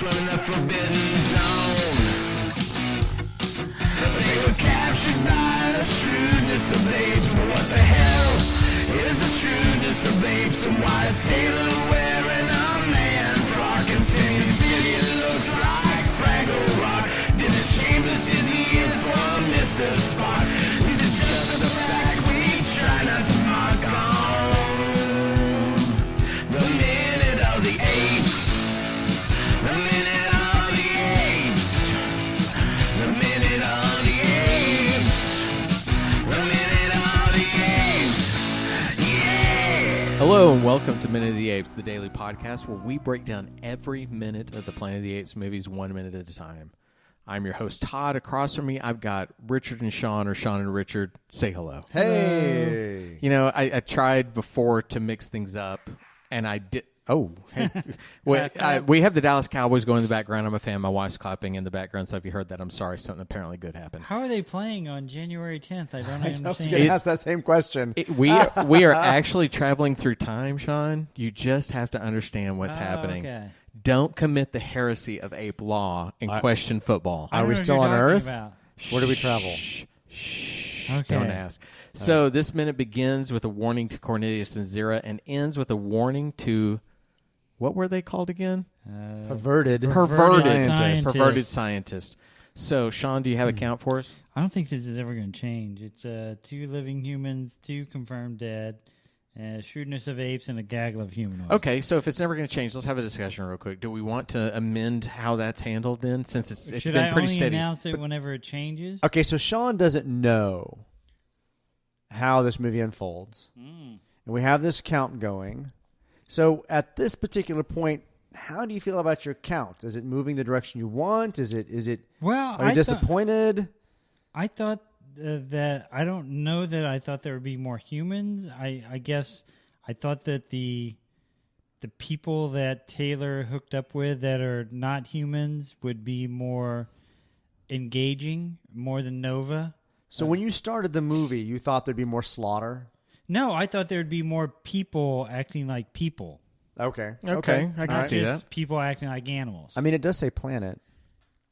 swimming the forbidden zone. They were captured by the shrewdness of apes. But what the hell is the shrewdness of apes? And why is Taylor wearing a man frock and saying city looks like Fraggle Rock? Did the Chambers, did the Innsmouth, Mr. Spock? These are just the facts we try not to mock on. The minute of the apes. The minute of the apes. The minute of the apes. The minute of the apes. Yeah! Hello and welcome to Minute of the Apes, the daily podcast where we break down every minute of the Planet of the Apes movies 1 minute at a time. I'm your host, Todd. Across from me, I've got Richard and Sean, or Sean and Richard. Say hello. Hey! You know, I tried before to mix things up, and I did. Oh, hey. We have the Dallas Cowboys going in the background. I'm a fan. My wife's clapping in the background, so if you heard that, I'm sorry. Something apparently good happened. How are they playing on January 10th? I don't I was understand. going to ask that same question. We are actually traveling through time, Sean. You just have to understand what's happening. Okay. Don't commit the heresy of ape law and question football. I don't Are we know what still you're on talking Earth? about. Where do we travel? Okay. Don't ask. So this minute begins with a warning to Cornelius and Zira and ends with a warning to, what were they called again? Perverted scientists. Perverted scientists. So, Sean, do you have a count for us? I don't think this is ever going to change. It's 2 living humans, 2 confirmed dead, shrewdness of apes, and a gaggle of humanoids. Okay, so if it's never going to change, let's have a discussion real quick. Do we want to amend how that's handled then, since it's Should been I pretty only steady? announce it whenever it changes? Okay, so Sean doesn't know how this movie unfolds. And we have this count going. So at this particular point, how do you feel about your count? Is it moving the direction you want? Well, Are you disappointed? I thought that I don't know that I thought there would be more humans. I guess I thought that the people that Taylor hooked up with that are not humans would be more engaging, more than Nova. So when you started the movie, you thought there'd be more slaughter? No, I thought there'd be more people acting like people. Okay. Okay, I can Not see just that. people acting like animals. I mean, it does say planet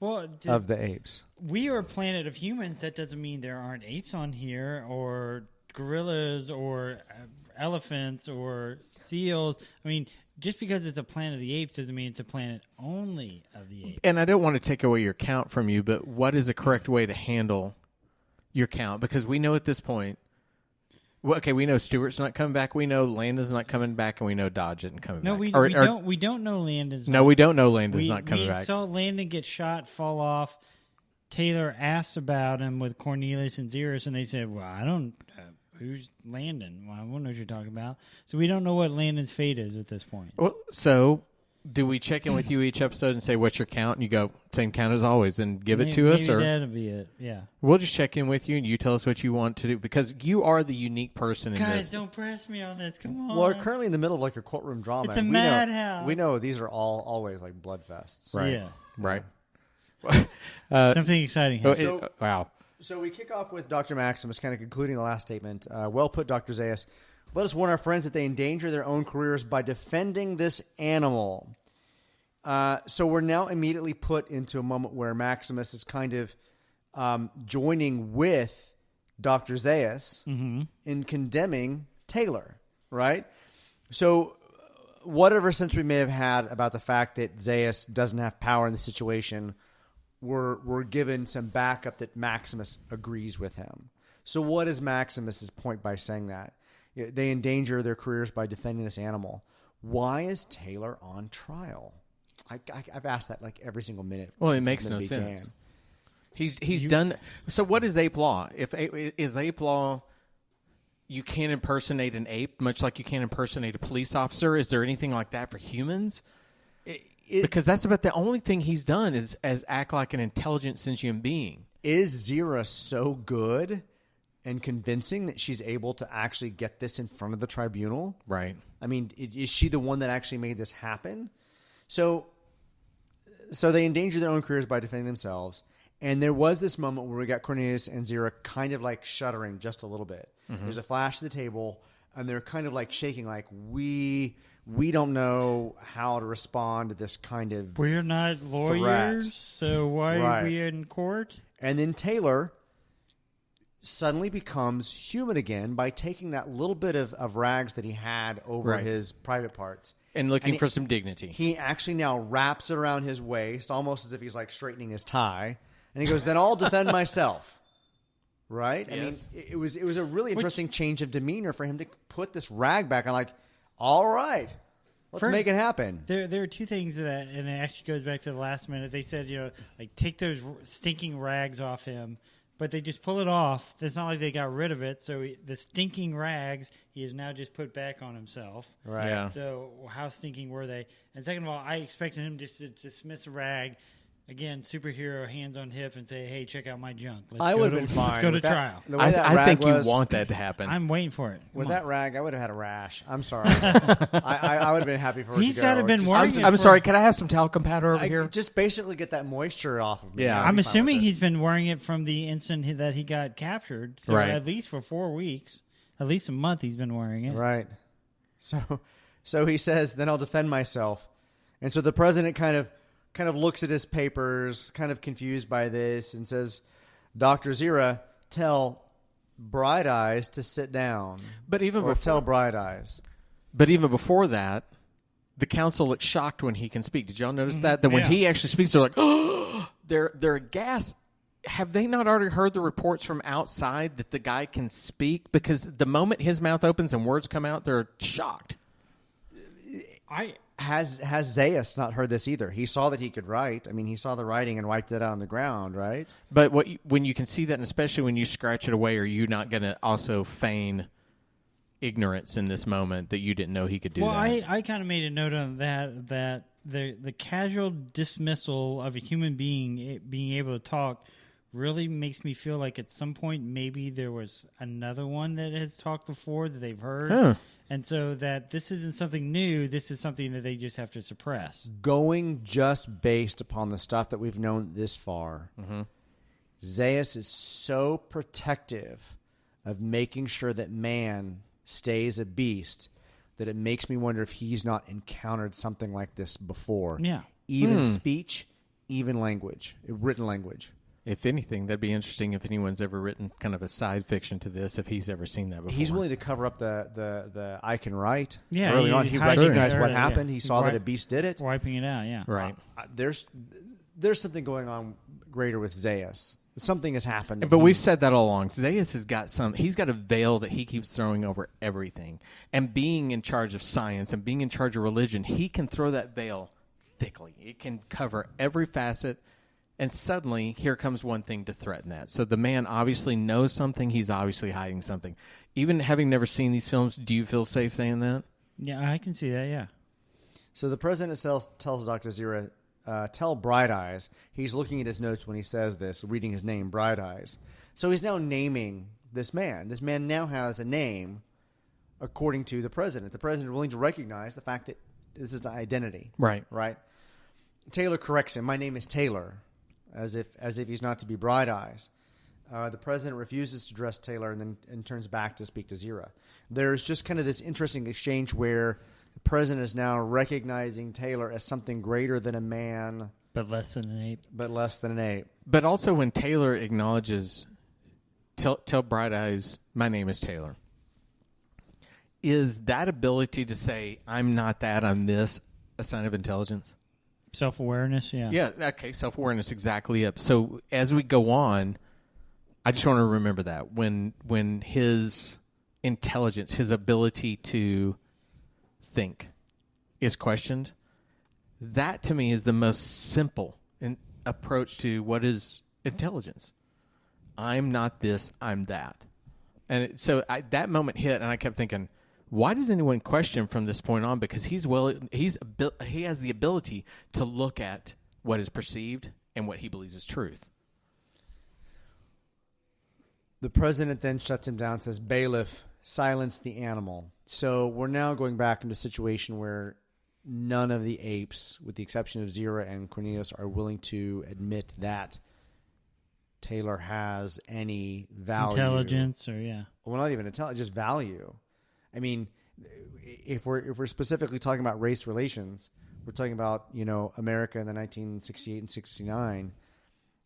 Well, of the apes. we are a planet of humans. That doesn't mean there aren't apes on here, or gorillas, or elephants, or seals. I mean, just because it's a planet of the apes doesn't mean it's a planet only of the apes. And I don't want to take away your count from you, but what is a correct way to handle your count? Because we know at this point, well, okay, we know Stewart's not coming back. We know Landon's not coming back, and we know Dodge isn't coming No, back. we don't know Landon's. No, we don't know Landon's not coming we back. saw Landon get shot, fall off. Taylor asked about him with Cornelius and Xerxes, and they said, well, I don't... who's Landon? Well, I don't know what you're talking about. So we don't know what Landon's fate is at this point. Well, so do we check in with you each episode and say, what's your count? And you go, same count as always, and give it to us? Maybe Or that'll be it, yeah. we'll just check in with you, and you tell us what you want to do, because you are the unique person in Guys, this. don't press me on this. Come on. Well, we're currently in the middle of like a courtroom drama. It's a and we know- madhouse. We know these are all always like blood fests. Right. Yeah. Right. Something exciting Oh, happened. wow. So we kick off with Dr. Maximus, kind of concluding the last statement. Well put, Dr. Zaius. Let us warn our friends that they endanger their own careers by defending this animal. So we're now immediately put into a moment where Maximus is kind of joining with Dr. Zaius in condemning Taylor, right? So whatever sense we may have had about the fact that Zaius doesn't have power in the situation, we're given some backup that Maximus agrees with him. So what is Maximus's point by saying that? They endanger their careers by defending this animal. Why is Taylor on trial? I've asked that like every single minute. Well, it since makes this no movie began. sense. He's done. So what is ape law? Is ape law, you can't impersonate an ape, much like you can't impersonate a police officer? Is there anything like that for humans? Because that's about the only thing he's done is act like an intelligent, sentient being. Is Zira so good and convincing that she's able to actually get this in front of the tribunal? Right. I mean, is she the one that actually made this happen? So they endanger their own careers by defending themselves. And there was this moment where we got Cornelius and Zira kind of like shuddering just a little bit. There's a flash to the table. and they're kind of like shaking, like we don't know how to respond to this kind of We're not lawyers, threat. so why Right. are we in court? And then Taylor suddenly becomes human again by taking that little bit of rags that he had over Right. his private parts. And looking And for some dignity. He actually now wraps it around his waist, almost as if he's like straightening his tie. And he goes, then I'll defend myself. Right? I mean, Yes. it was a really interesting change of demeanor for him to put this rag back on, like, all right, let's First- make it happen. There are two things that, and it actually goes back to the last minute. They said, like take those stinking rags off him, but they just pull it off. It's not like they got rid of it. So the stinking rags he has now just put back on himself. Right. Yeah. So how stinking were they? And second of all, I expected him just to dismiss a rag. Again, superhero, hands on hip, and say, "Hey, check out my junk." I would have to- been fine. Let's go to with that. trial. The way that I rag think was, you want that to happen. I'm waiting for it. with Come that on. rag, I would have had a rash. I'm sorry. I would have been happy for it He's to go. gotta been Just- wearing it I'm for- sorry. Can I have some talcum powder over I here? just basically get that moisture off of me. Yeah. I'd I'm be fine assuming with it. he's been wearing it from the instant that he got captured. So Right. at least for 4 weeks, at least a month, he's been wearing it. Right. So he says, then I'll defend myself. And so the president kind of looks at his papers, kind of confused by this, and says, Dr. Zira, tell Bright Eyes to sit down. But even Or before, tell Bright Eyes. But even before that, the council looks shocked when he can speak. Did y'all notice that? That when Yeah. he actually speaks, they're like, oh, they're aghast. Have they not already heard the reports from outside that the guy can speak? Because the moment his mouth opens and words come out, they're shocked. Has Zaius not heard this either? He saw that he could write. I mean, he saw the writing and wiped it out on the ground, right? But when you can see that, and especially when you scratch it away, are you not going to also feign ignorance in this moment that you didn't know he could do Well, that? I kind of made a note on that the casual dismissal of a human being being able to talk really makes me feel like at some point maybe there was another one that has talked before that they've heard. Huh. And so that this isn't something new. This is something that they just have to suppress. Going just based upon the stuff that we've known this far, Zaius is so protective of making sure that man stays a beast that it makes me wonder if he's not encountered something like this before. Yeah. Even speech, even language, written language. If anything, that'd be interesting if anyone's ever written kind of a side fiction to this, if he's ever seen that before. He's willing to cover up the I can write. Yeah, Early he on, he hides recognized it what early, yeah. happened. He saw that Right. a beast did it. Wiping it out, yeah. right. There's something going on greater with Zaius. Something has happened. But we've said that all along. Zaius has got he's got a veil that he keeps throwing over everything. And being in charge of science and being in charge of religion, he can throw that veil thickly. It can cover every facet. And suddenly, here comes one thing to threaten that. So the man obviously knows something. He's obviously hiding something. Even having never seen these films, do you feel safe saying that? Yeah, I can see that, yeah. So the president tells Dr. Zira, tell Bright Eyes. He's looking at his notes when he says this, reading his name, Bright Eyes. So he's now naming this man. This man now has a name according to the president. The president is willing to recognize the fact that this is an identity. Right. Right? Taylor corrects him. My name is Taylor, as if he's not to be Bright Eyes. The president refuses to address Taylor and turns back to speak to Zira. There's just kind of this interesting exchange where the president is now recognizing Taylor as something greater than a man, But less than an ape. but less than an ape. But also when Taylor acknowledges, tell Bright Eyes, my name is Taylor. Is that ability to say, I'm not that, I'm this, a sign of intelligence? Self-awareness, yeah. Yeah, okay, self-awareness, exactly it. So as we go on, I just want to remember that. When his intelligence, his ability to think is questioned, that to me is the most simple approach to what is intelligence. I'm not this, I'm that. And that moment hit, and I kept thinking, why does anyone question from this point on? Because he has the ability to look at what is perceived and what he believes is truth. The president then shuts him down and says, bailiff, silence the animal. So we're now going back into a situation where none of the apes, with the exception of Zira and Cornelius, are willing to admit that Taylor has any value. Intelligence, or yeah. Well, not even intelligence, just value. I mean, if we're specifically talking about race relations, we're talking about, you know, America in the 1968 and 69.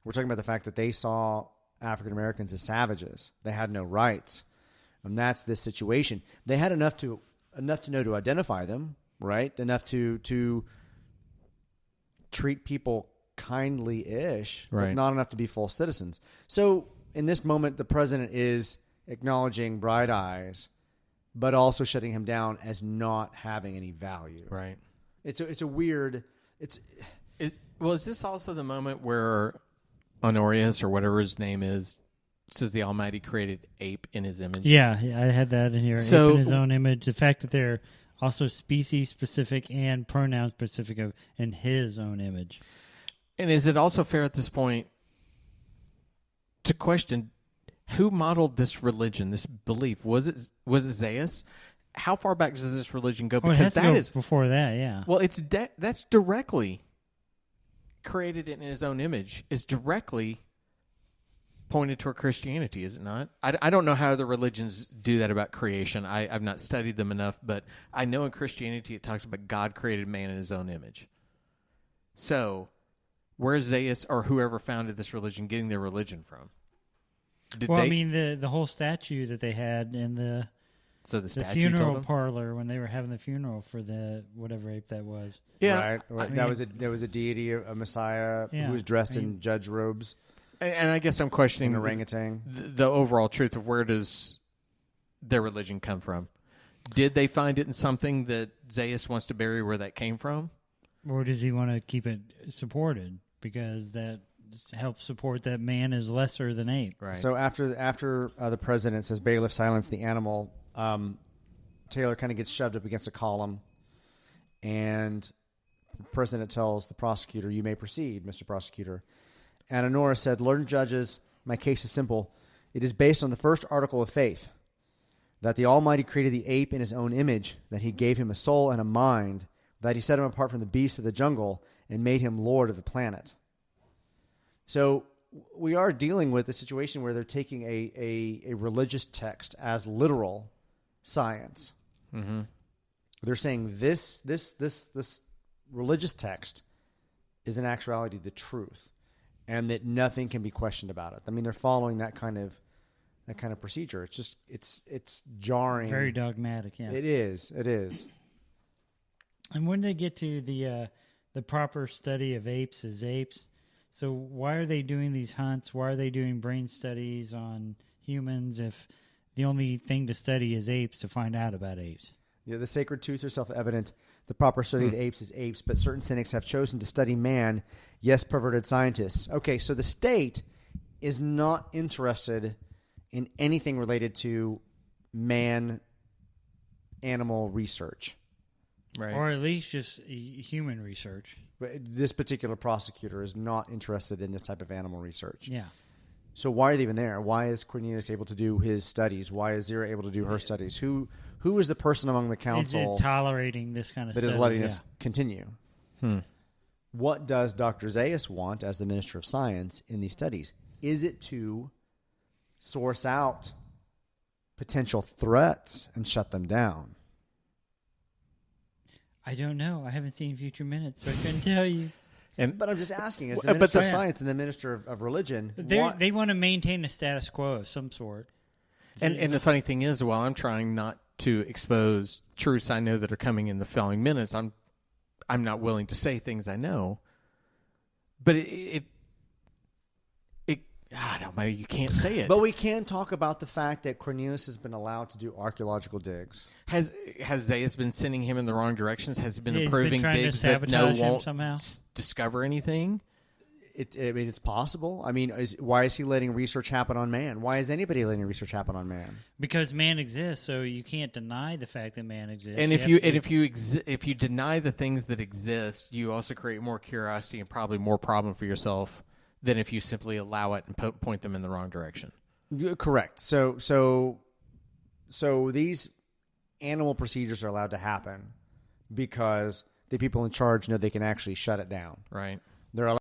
We're talking about the fact that they saw African Americans as savages. They had no rights. And that's this situation. They had enough to know to identify them, right? Enough to treat people kindly-ish, Right. but not enough to be full citizens. So in this moment, the president is acknowledging Bright Eyes, but also shutting him down as not having any value. Right. It's a weird. Well, is this also the moment where Honorius, or whatever his name is, says the Almighty created ape in his image? Yeah, I had that in here. So- Ape in his own image. The fact that they're also species specific and pronoun specific in his own image. And is it also fair at this point to question who modeled this religion, this belief? Was it Zeus? How far back does this religion go? Well, it has Because to that go is before that, yeah. well, that's directly created in his own image. Is directly pointed toward Christianity, is it not? I don't know how other religions do that about creation. I've not studied them enough, but I know in Christianity it talks about God created man in his own image. So, where's Zeus or whoever founded this religion getting their religion from? I mean, the whole statue that they had in the statue funeral told them? parlor when they were having the funeral for the whatever ape that was. Yeah, Right. There was a deity, a Messiah Yeah. who was dressed in judge robes, and I guess I'm questioning an orangutan. the overall truth of where does their religion come from? Did they find it in something that Zeus wants to bury where that came from? Or does he want to keep it supported because that helps support that man is lesser than ape? Right. So after the president says, "Bailiff, silence the animal," Taylor kind of gets shoved up against a column, and the president tells the prosecutor, "You may proceed, Mr. Prosecutor." And Honora said, "Learned judges, my case is simple. It is based on the first article of faith, that the Almighty created the ape in his own image, that he gave him a soul and a mind, that he set him apart from the beasts of the jungle and made him lord of the planet." So we are dealing with a situation where they're taking a religious text as literal science. Mm-hmm. They're saying this religious text is in actuality the truth, and that nothing can be questioned about it. I mean, they're following that kind of procedure. It's just it's jarring. Very dogmatic, yeah. It is. And when they get to the proper study of apes as apes, so why are they doing these hunts? Why are they doing brain studies on humans if the only thing to study is apes to find out about apes? Yeah, the sacred truths are self-evident. The proper study of the apes is apes, but certain cynics have chosen to study man. Yes, perverted scientists. Okay, so the state is not interested in anything related to man-animal research. Right. Or at least just human research. But this particular prosecutor is not interested in this type of animal research. Yeah. So why are they even there? Why is Cornelius able to do his studies? Why is Zira able to do her studies? Who is the person among the council It's tolerating this kind of that stuff. is letting this continue? Hmm. What does Dr. Zaius want as the Minister of Science in these studies? Is it to source out potential threats and shut them down? I don't know. I haven't seen Future Minutes, so I couldn't tell you. But I'm just asking, as the But Minister of the- Science and the Minister of Religion, They want to maintain a status quo of some sort. And the funny thing is, while I'm trying not to expose truths I know that are coming in the following minutes, I'm not willing to say things I know. But I don't know, you can't say it. But we can talk about the fact that Cornelius has been allowed to do archaeological digs. Has Zaius been sending him in the wrong directions? Has he been He's been approving trying to digs that sabotage him won't somehow? discover anything? It's possible. I mean, why is he letting research happen on man? Why is anybody letting research happen on man? Because man exists, so you can't deny the fact that man exists. And have to- if you deny the things that exist, you also create more curiosity and probably more problem for yourself than if you simply allow it and point them in the wrong direction. Correct. So these animal procedures are allowed to happen because the people in charge know they can actually shut it down. Right. They're allowed